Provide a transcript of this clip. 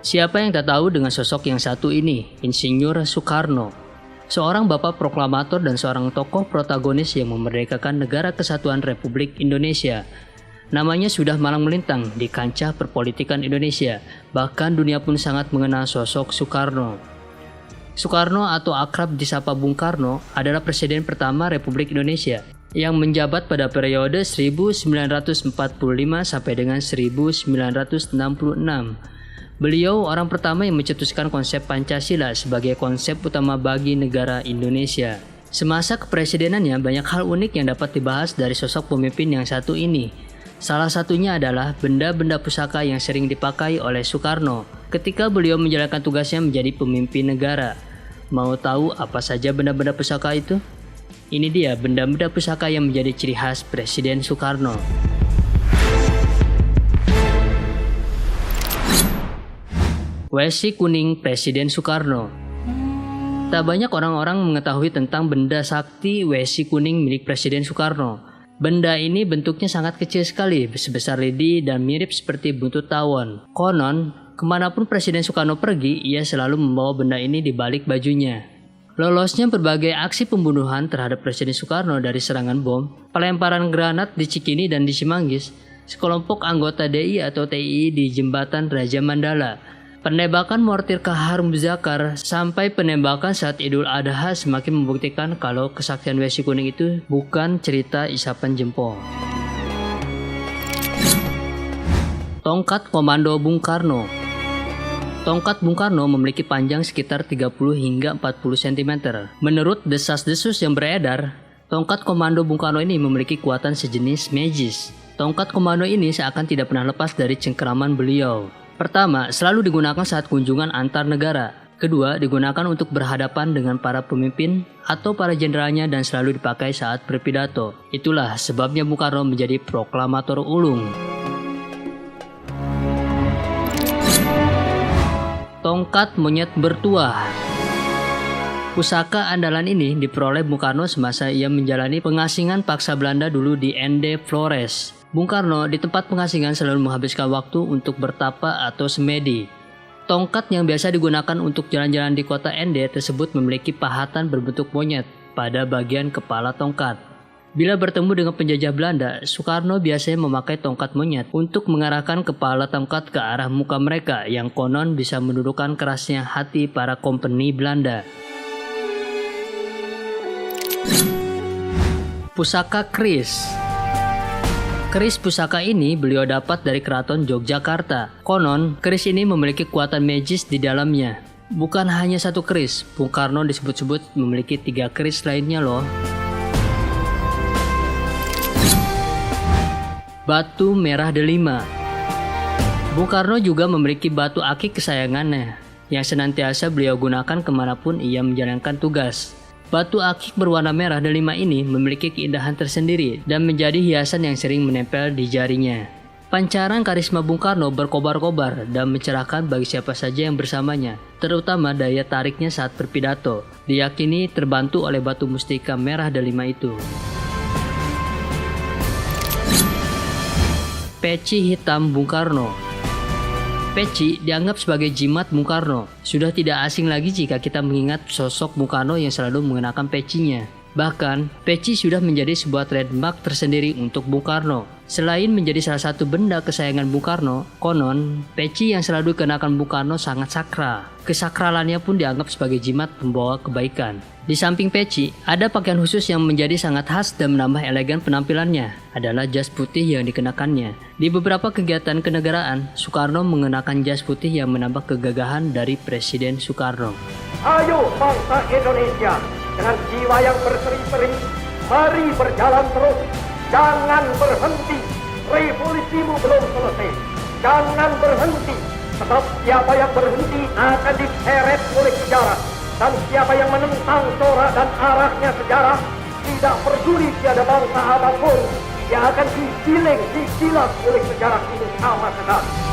Siapa yang tak tahu dengan sosok yang satu ini, Insinyur Soekarno. Seorang bapak proklamator dan seorang tokoh protagonis yang memerdekakan Negara Kesatuan Republik Indonesia. Namanya sudah malang melintang di kancah perpolitikan Indonesia, bahkan dunia pun sangat mengenal sosok Soekarno. Soekarno atau akrab disapa Bung Karno adalah Presiden pertama Republik Indonesia yang menjabat pada periode 1945 sampai dengan 1966. Beliau orang pertama yang mencetuskan konsep Pancasila sebagai konsep utama bagi negara Indonesia. Semasa kepresidenannya banyak hal unik yang dapat dibahas dari sosok pemimpin yang satu ini. Salah satunya adalah benda-benda pusaka yang sering dipakai oleh Soekarno ketika beliau menjalankan tugasnya menjadi pemimpin negara. Mau tahu apa saja benda-benda pusaka itu? Ini dia benda-benda pusaka yang menjadi ciri khas Presiden Soekarno. WC kuning Presiden Soekarno. Tak banyak orang-orang mengetahui tentang benda sakti WC kuning milik Presiden Soekarno. Benda ini bentuknya sangat kecil sekali, sebesar lidi dan mirip seperti buntut tawon. Konon, kemanapun Presiden Soekarno pergi, ia selalu membawa benda ini di balik bajunya. Lolosnya berbagai aksi pembunuhan terhadap Presiden Soekarno dari serangan bom, pelemparan granat di Cikini dan di Cimanggis, sekelompok anggota DI atau TI di Jembatan Raja Mandala, penembakan mortir ke Harum Zakar, sampai penembakan saat Idul Adha semakin membuktikan kalau kesaktian WC kuning itu bukan cerita isapan jempol. Tongkat Komando Bung Karno. Tongkat Bung Karno memiliki panjang sekitar 30 hingga 40 cm. Menurut desas-desus yang beredar, tongkat komando Bung Karno ini memiliki kekuatan sejenis magis. Tongkat komando ini seakan tidak pernah lepas dari cengkeraman beliau. Pertama, selalu digunakan saat kunjungan antar negara. Kedua, digunakan untuk berhadapan dengan para pemimpin atau para jenderalnya dan selalu dipakai saat berpidato. Itulah sebabnya Bung Karno menjadi proklamator ulung. Tongkat monyet bertuah. Pusaka andalan ini diperoleh Bung Karno semasa ia menjalani pengasingan paksa Belanda dulu di Ende Flores. Bung Karno di tempat pengasingan selalu menghabiskan waktu untuk bertapa atau semedi. Tongkat yang biasa digunakan untuk jalan-jalan di kota Ende tersebut memiliki pahatan berbentuk monyet pada bagian kepala tongkat. Bila bertemu dengan penjajah Belanda, Soekarno biasanya memakai tongkat monyet untuk mengarahkan kepala tongkat ke arah muka mereka yang konon bisa menundukkan kerasnya hati para kompeni Belanda. Pusaka Keris. Keris pusaka ini beliau dapat dari Keraton Yogyakarta. Konon, keris ini memiliki kekuatan magis di dalamnya. Bukan hanya satu keris, Bung Karno disebut-sebut memiliki 3 keris lainnya loh. Batu merah delima. Bung Karno juga memiliki batu akik kesayangannya, yang senantiasa beliau gunakan kemanapun ia menjalankan tugas. Batu akik berwarna merah delima ini memiliki keindahan tersendiri dan menjadi hiasan yang sering menempel di jarinya. Pancaran karisma Bung Karno berkobar-kobar dan mencerahkan bagi siapa saja yang bersamanya, terutama daya tariknya saat berpidato, diyakini terbantu oleh batu mustika merah delima itu. Peci hitam Bung Karno. Peci dianggap sebagai jimat Bung Karno. Sudah tidak asing lagi jika kita mengingat sosok Bung Karno yang selalu mengenakan pecinya. Bahkan, peci sudah menjadi sebuah trademark tersendiri untuk Bung Karno. Selain menjadi salah satu benda kesayangan Bung Karno, konon, peci yang selalu dikenakan Bung Karno sangat sakral. Kesakralannya pun dianggap sebagai jimat pembawa kebaikan. Di samping peci, ada pakaian khusus yang menjadi sangat khas dan menambah elegan penampilannya, adalah jas putih yang dikenakannya. Di beberapa kegiatan kenegaraan, Soekarno mengenakan jas putih yang menambah kegagahan dari Presiden Soekarno. Ayo bangsa Indonesia, dengan jiwa yang berseri-seri, mari berjalan terus. Jangan berhenti, revolusimu belum selesai. Jangan berhenti, sebab siapa yang berhenti akan diseret oleh sejarah. Dan siapa yang menentang corak dan arahnya sejarah, tidak peduli tiada bangsa apapun, dia akan digiling, disilas oleh sejarah ini sama sekali.